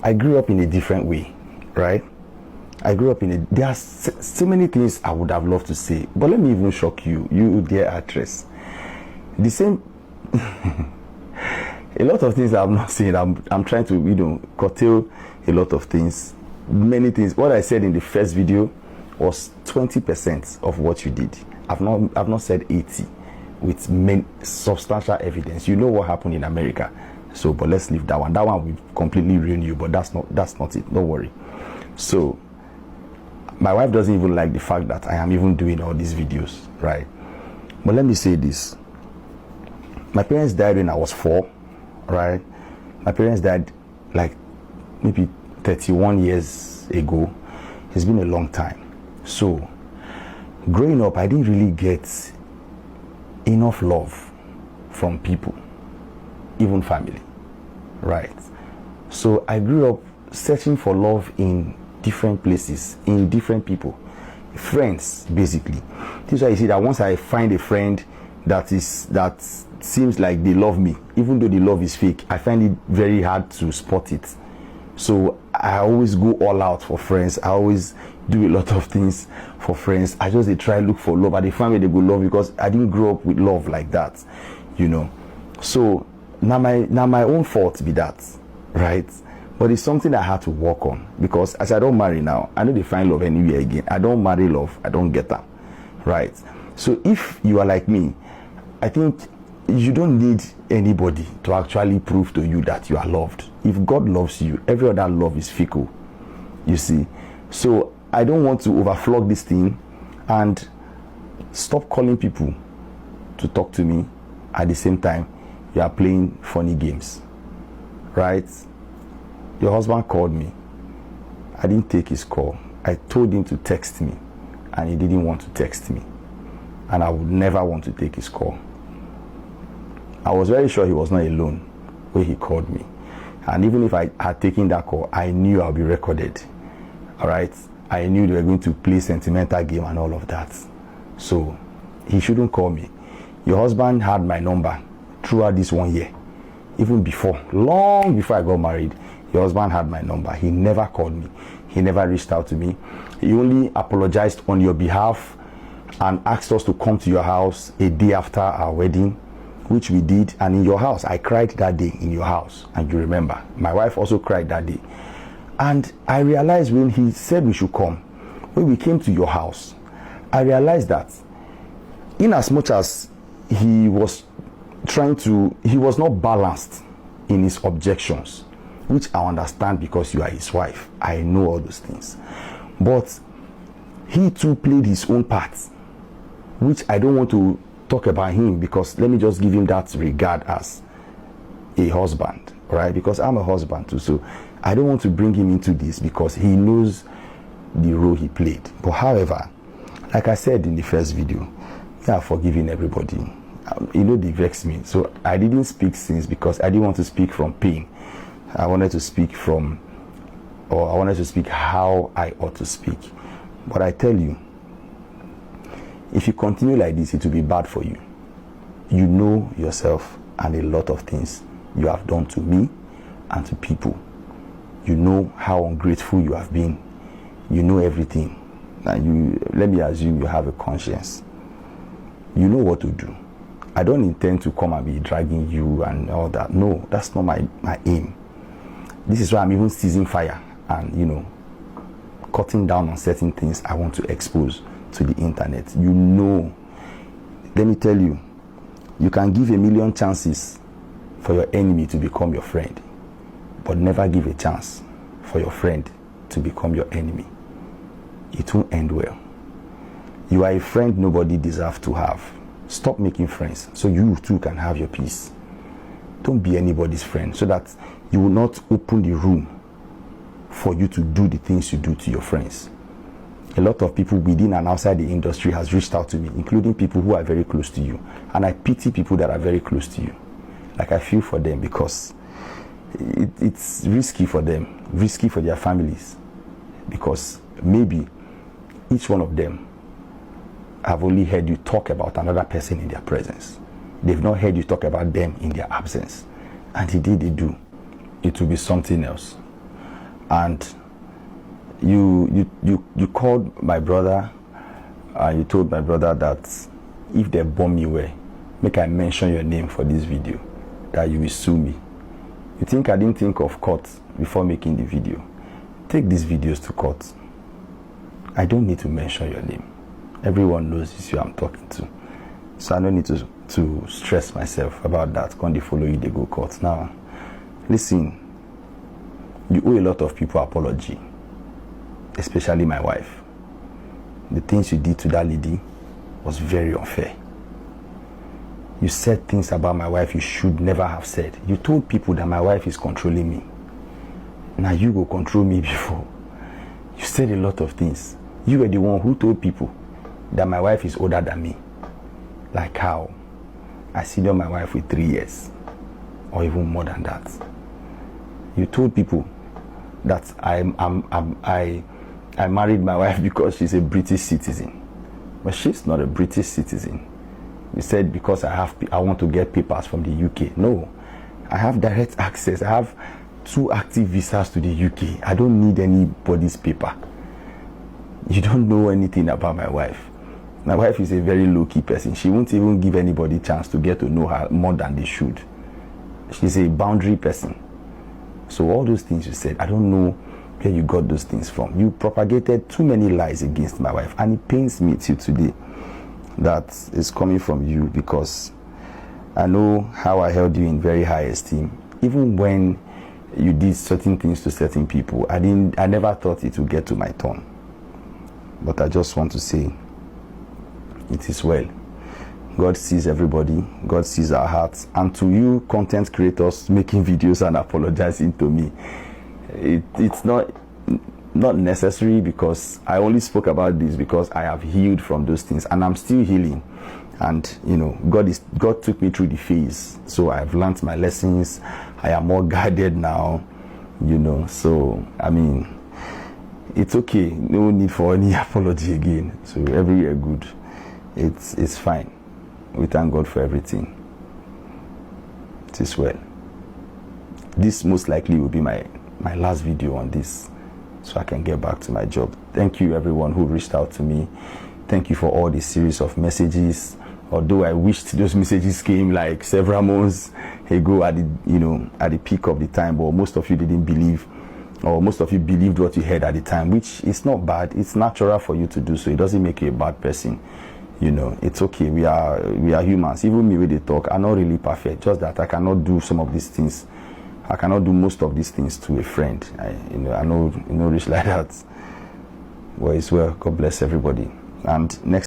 I grew up in a different way, right? I grew up in a, there are so many things I would have loved to say, but let me even shock you, you dear actress. The same, a lot of things I'm not saying, I'm trying to, you know, curtail a lot of things, many things. What I said in the first video was 20% of what you did. I've not said 80 with substantial evidence. You know what happened in America. So, but let's leave that one. That one will completely ruin you, but that's not it. Don't worry. So, my wife doesn't even like the fact that I am even doing all these videos, right? But let me say this. My parents died when I was 4, right? My parents died like maybe 31 years ago. It's been a long time. So, growing up, I didn't really get enough love from people, even family, right? So I grew up searching for love in different places, in different people, friends, basically. This is why you see that once I find a friend that seems like they love me, even though the love is fake, I find it very hard to spot it. So I always go all out for friends. I always do a lot of things for friends. I just try look for love. And they find where they go love, because I didn't grow up with love like that, you know. So now my own fault be that, right? But it's something I had to work on, because as I don't marry now, I know they find love anywhere again. I don't marry love, I don't get that, right? So if you are like me, I think you don't need anybody to actually prove to you that you are loved. If God loves you, every other love is fickle, you see. So I don't want to overflog this thing and stop calling people to talk to me at the same time you are playing funny games, right? Your husband called me. I didn't take his call. I told him to text me, and he didn't want to text me. And I would never want to take his call. I was very sure he was not alone when he called me. And even if I had taken that call, I knew I'll be recorded. All right? I knew they were going to play sentimental game and all of that. So he shouldn't call me. Your husband had my number throughout this 1 year. Even before, long before I got married, your husband had my number. He never called me. He never reached out to me. He only apologized on your behalf and asked us to come to your house a day after our wedding, which we did. And in your house, I cried that day in your house. And you remember, my wife also cried that day. And I realized when he said we should come, when we came to your house, I realized that in as much as he was he was not balanced in his objections, which I understand because you are his wife. I know all those things. But he too played his own part, which I don't want to talk about him, because let me just give him that regard as a husband, right? Because I'm a husband too, so I don't want to bring him into this, because he knows the role he played. But however, like I said in the first video, I have forgiven everybody. You know, they vex me. So I didn't speak since, because I didn't want to speak from pain. I wanted to speak how I ought to speak. But I tell you, if you continue like this, it will be bad for you. You know yourself and a lot of things you have done to me and to people. You know how ungrateful you have been. You know everything. And let me assume you have a conscience. You know what to do. I don't intend to come and be dragging you and all that. No, that's not my aim. This is why I'm even seizing fire and, you know, cutting down on certain things I want to expose to the internet. You know, let me tell you, you can give 1,000,000 chances for your enemy to become your friend, but never give a chance for your friend to become your enemy. It won't end well. You are a friend nobody deserves to have. Stop making friends so you too can have your peace. Don't be anybody's friend, so that you will not open the room for you to do the things you do to your friends. A lot of people within and outside the industry has reached out to me, including people who are very close to you. And I pity people that are very close to you. Like, I feel for them, because it's risky for them, risky for their families. Because maybe each one of them have only heard you talk about another person in their presence. They've not heard you talk about them in their absence. And the day they do, it will be something else. and you called my brother, and you told my brother that if they bomb me where, make I mention your name for this video, that you will sue me. You think I didn't think of court before making the video? Take these videos to court. I don't need to mention your name. Everyone knows it's you I'm talking to. So I don't need to stress myself about that. When they follow you, they go court. Now, listen, you owe a lot of people apology, especially my wife. The things you did to that lady was very unfair. You said things about my wife you should never have said. You told people that my wife is controlling me. Now you go control me before. You said a lot of things. You were the one who told people that my wife is older than me. Like how? I senior my wife with 3 years, or even more than that. You told people that I married my wife because she's a British citizen, but she's not a British citizen. You said because I want to get papers from the UK. No, I have direct access. I have 2 active visas to the UK. I don't need anybody's paper. You don't know anything about my wife. My wife is a very low-key person. She won't even give anybody a chance to get to know her more than they should. She's a boundary person. So all those things you said, I don't know where you got those things from. You propagated too many lies against my wife, and it pains me till today that it's coming from you, because I know how I held you in very high esteem. Even when you did certain things to certain people, I never thought it would get to my turn. But I just want to say, it is well. God sees everybody. God sees our hearts. And to you, content creators making videos and apologizing to me, it's not necessary, because I only spoke about this because I have healed from those things, and I'm still healing. And you know, God took me through the phase, so I've learned my lessons. I am more guarded now, you know. So I mean, it's okay. No need for any apology again. So everywhere good. It's fine. We thank God for everything. It is well. This most likely will be my last video on this, so I can get back to my job. Thank you everyone who reached out to me. Thank you for all the series of messages. Although I wished those messages came like several months ago at the peak of the time, but most of you didn't believe, or most of you believed what you heard at the time, which is not bad. It's natural for you to do so. It doesn't make you a bad person. You know, it's okay. We are humans. Even me when they talk, I'm not really perfect. Just that I cannot do some of these things. I cannot do most of these things to a friend. I know rich like that. Well, it's well. God bless everybody. And next